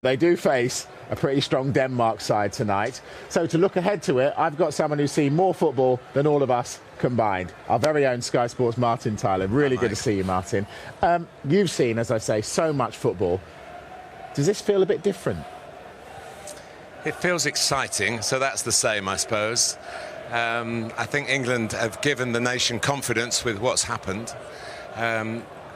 they do face a pretty strong Denmark side tonight. So to look ahead to it, I've got someone who's seen more football than all of us combined. Our very own Sky Sports Martin Tyler. Really good to see you, Martin. You've seen, as I say, so much football. Does this feel a bit different? It feels exciting, so that's the same, I suppose. I think England have given the nation confidence with what's happened.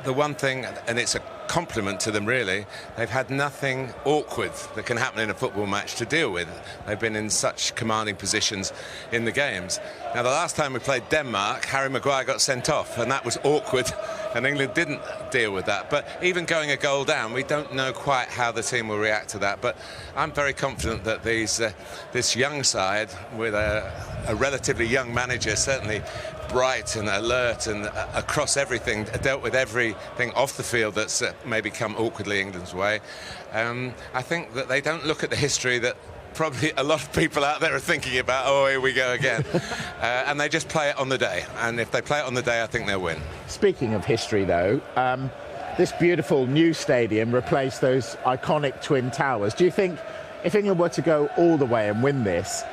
The one thing, and it's a compliment to them really, they've had nothing awkward that can happen in a football match to deal with. They've been in such commanding positions in the games. Now, the last time we played Denmark, Harry Maguire got sent off, and that was awkward, and England didn't deal with that. But even going a goal down, we don't know quite how the team will react to that. But I'm very confident that this young side, with a relatively young manager, certainly bright and alert and across everything, dealt with everything off the field that's maybe come awkwardly England's way. I think that they don't look at the history that probably a lot of people out there are thinking about. Oh, here we go again. And they just play it on the day. And if they play it on the day, I think they'll win. Speaking of history, though, this beautiful new stadium replaced those iconic Twin Towers. Do you think if England were to go all the way and win this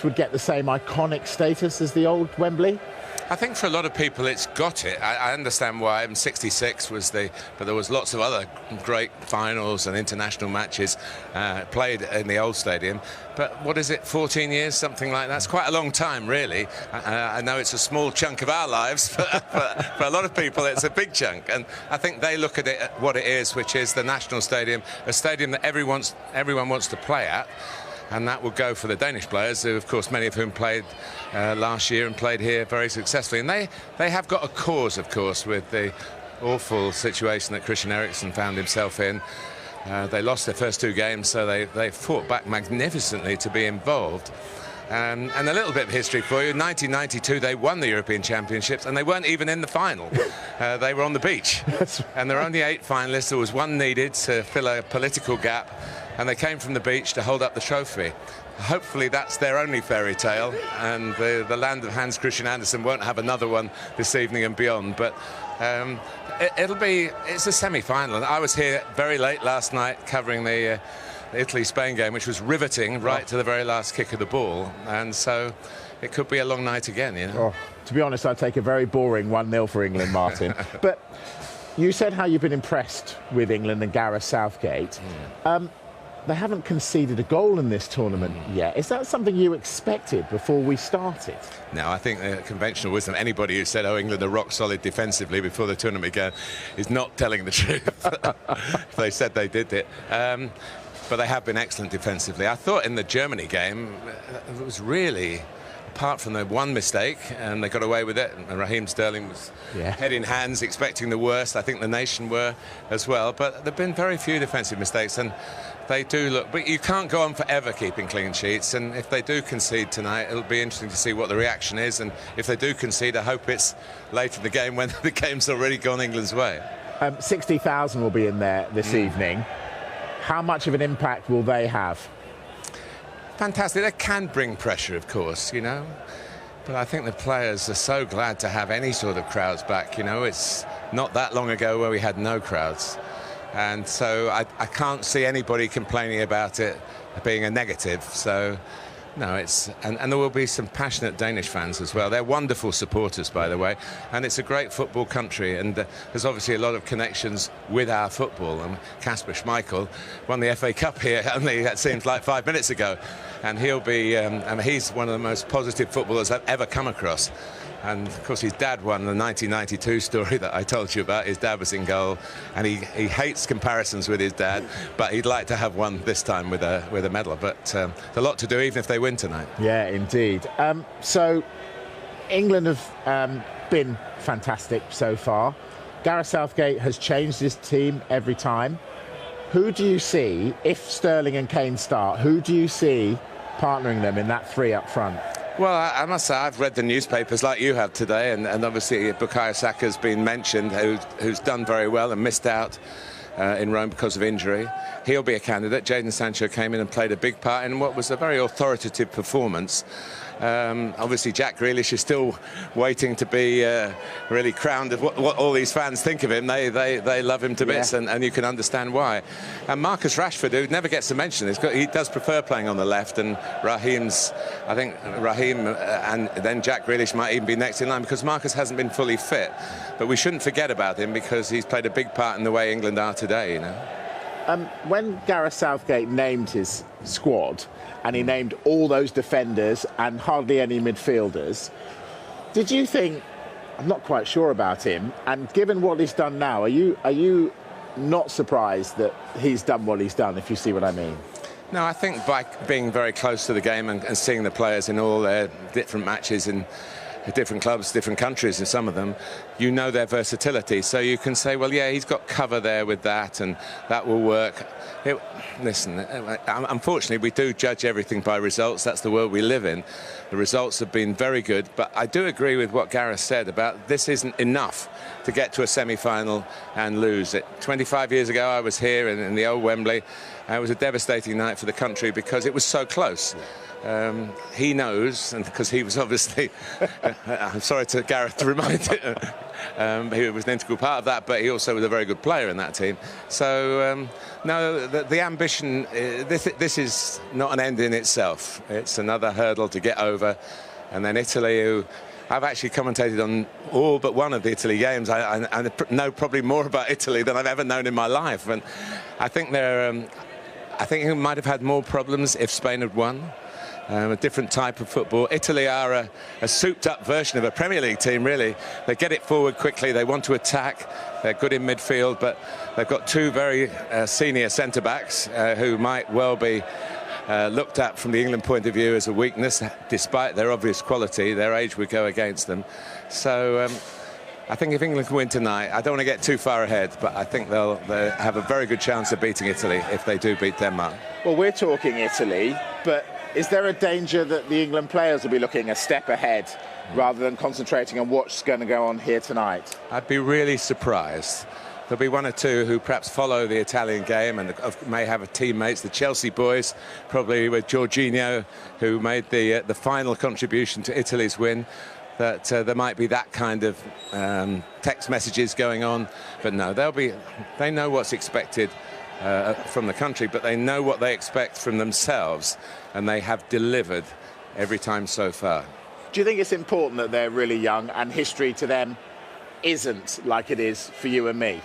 would get the same iconic status as the old Wembley? I think for a lot of people it's got it. I understand why. '66 was but there was lots of other great finals and international matches played in the old stadium. But what is it, 14 years, something like that? It's quite a long time, really. I know it's a small chunk of our lives, but for a lot of people it's a big chunk. And I think they look at it what it is, which is the national stadium, a stadium that everyone wants to play at. And that will go for the Danish players, who, of course, many of whom played last year and played here very successfully. And they have got a cause, of course, with the awful situation that Christian Eriksen found himself in. They lost their first two games, so they fought back magnificently to be involved. And a little bit of history for you. In 1992, they won the European Championships, and they weren't even in the final. They were on the beach. And there are only 8 finalists. There was one needed to fill a political gap, and they came from the beach to hold up the trophy. Hopefully that's their only fairy tale, and the land of Hans Christian Andersen won't have another one this evening and beyond. But it's a semi-final. I was here very late last night covering the Italy-Spain game, which was riveting right to the very last kick of the ball, and so it could be a long night again, you know. To be honest, I'd take a very boring 1-0 for England, Martin. But you said how you've been impressed with England and Gareth Southgate. They haven't conceded a goal in this tournament yet. Is that something you expected before we started? No, I think the conventional wisdom, anybody who said, oh, England are rock solid defensively before the tournament began, is not telling the truth. They said they did it. But they have been excellent defensively. I thought in the Germany game, it was really, apart from the one mistake, and they got away with it, and Raheem Sterling was head in hands, expecting the worst. I think the nation were as well. But there have been very few defensive mistakes, and they do look... But you can't go on forever keeping clean sheets, and if they do concede tonight, it'll be interesting to see what the reaction is. And if they do concede, I hope it's late in the game when the game's already gone England's way. 60,000 will be in there this evening. How much of an impact will they have? Fantastic. They can bring pressure, of course, you know. But I think the players are so glad to have any sort of crowds back, you know. It's not that long ago where we had no crowds. And so I can't see anybody complaining about it being a negative. So, no, it's... And there will be some passionate Danish fans as well. They're wonderful supporters, by the way. And it's a great football country. And there's obviously a lot of connections with our football. And Kasper Schmeichel won the FA Cup here only, it seems like 5 minutes ago. And he'll be... he's one of the most positive footballers I've ever come across. And, of course, his dad won the 1992 story that I told you about. His dad was in goal, and he hates comparisons with his dad, but he'd like to have one this time with a medal. But there's a lot to do, even if they win tonight. Yeah, indeed. So England have been fantastic so far. Gareth Southgate has changed his team every time. Who do you see, if Sterling and Kane start, who do you see partnering them in that 3 up front? Well, I must say, I've read the newspapers like you have today, and obviously Bukayo Saka's been mentioned, who's done very well and missed out in Rome because of injury. He'll be a candidate. Jadon Sancho came in and played a big part in what was a very authoritative performance. Obviously, Jack Grealish is still waiting to be really crowned of what all these fans think of him. They love him to bits, and you can understand why. And Marcus Rashford, who never gets a mention, he does prefer playing on the left, and I think Raheem and then Jack Grealish might even be next in line, because Marcus hasn't been fully fit. But we shouldn't forget about him, because he's played a big part in the way England are today, you know. When Gareth Southgate named his squad, and he named all those defenders and hardly any midfielders, did you think, I'm not quite sure about him, and given what he's done now, are you not surprised that he's done what he's done, if you see what I mean? No, I think by being very close to the game and seeing the players in all their different matches in different clubs, different countries, and some of them, you know their versatility. So you can say, well, yeah, he's got cover there with that, and that will work. Listen, unfortunately, we do judge everything by results. That's the world we live in. The results have been very good, but I do agree with what Gareth said about this isn't enough to get to a semi-final and lose it. 25 years ago, I was here in the old Wembley. It was a devastating night for the country because it was so close. He knows, and because he was obviously, I'm sorry to Gareth to remind it, he was an integral part of that, but he also was a very good player in that team. So, no, the ambition, this is not an end in itself. It's another hurdle to get over. And then Italy, who I've actually commentated on all but one of the Italy games. I know probably more about Italy than I've ever known in my life. And I think I think he might have had more problems if Spain had won. A different type of football. Italy are a souped-up version of a Premier League team, really. They get it forward quickly, they want to attack, they're good in midfield, but they've got two very senior centre-backs who might well be looked at from the England point of view as a weakness, despite their obvious quality. Their age would go against them. So I think if England can win tonight, I don't want to get too far ahead, but I think they'll have a very good chance of beating Italy if they do beat Denmark. Well, we're talking Italy, but is there a danger that the England players will be looking a step ahead rather than concentrating on what's going to go on here tonight? I'd be really surprised. There'll be one or two who perhaps follow the Italian game and may have teammates, the Chelsea boys, probably with Jorginho, who made the final contribution to Italy's win. That there might be that kind of text messages going on, but no, they know what's expected from the country, but they know what they expect from themselves, and they have delivered every time so far. Do you think it's important that they're really young and history to them isn't like it is for you and me?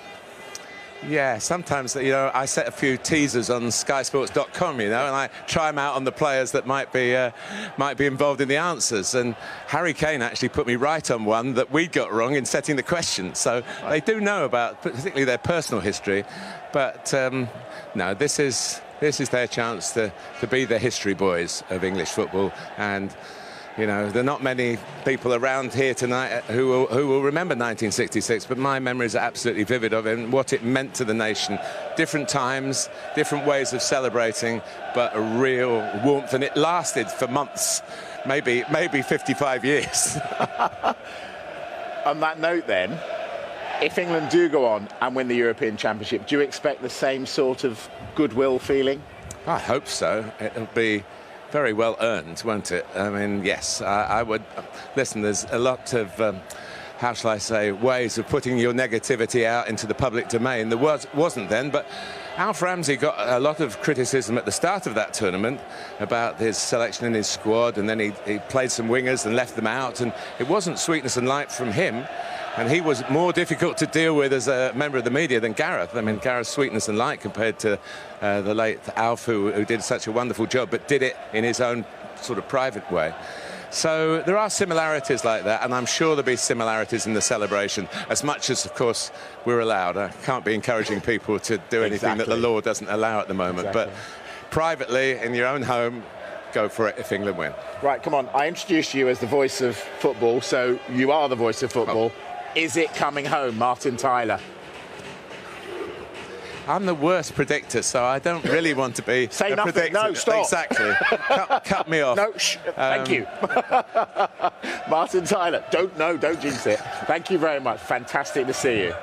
Yeah, sometimes, you know, I set a few teasers on SkySports.com, you know, and I try them out on the players that might be involved in the answers. And Harry Kane actually put me right on one that we got wrong in setting the question. So they do know about, particularly their personal history. But no, this is their chance to be the history boys of English football. And you know, there are not many people around here tonight who will remember 1966, but my memories are absolutely vivid of it and what it meant to the nation. Different times, different ways of celebrating, but a real warmth, and it lasted for months, maybe 55 years. On that note then, if England do go on and win the European Championship, do you expect the same sort of goodwill feeling? I hope so. It'll be very well earned, won't it? I mean, yes, I would. Listen, there's a lot of, how shall I say, ways of putting your negativity out into the public domain. There wasn't then, but Alf Ramsey got a lot of criticism at the start of that tournament about his selection in his squad, and then he played some wingers and left them out, and it wasn't sweetness and light from him. And he was more difficult to deal with as a member of the media than Gareth. I mean, Gareth's sweetness and light compared to the late Alf, who did such a wonderful job, but did it in his own sort of private way. So there are similarities like that, and I'm sure there'll be similarities in the celebration, as much as, of course, we're allowed. I can't be encouraging people to do anything that the law doesn't allow at the moment. But privately, in your own home, go for it if England win. Right, come on. I introduced you as the voice of football, so you are the voice of football. Oh. Is it coming home, Martin Tyler? I'm the worst predictor, so I don't really want to be Say a nothing. predictor. No, stop. Exactly. cut me off. No, thank you. Martin Tyler. Don't jinx it. Thank you very much. Fantastic to see you.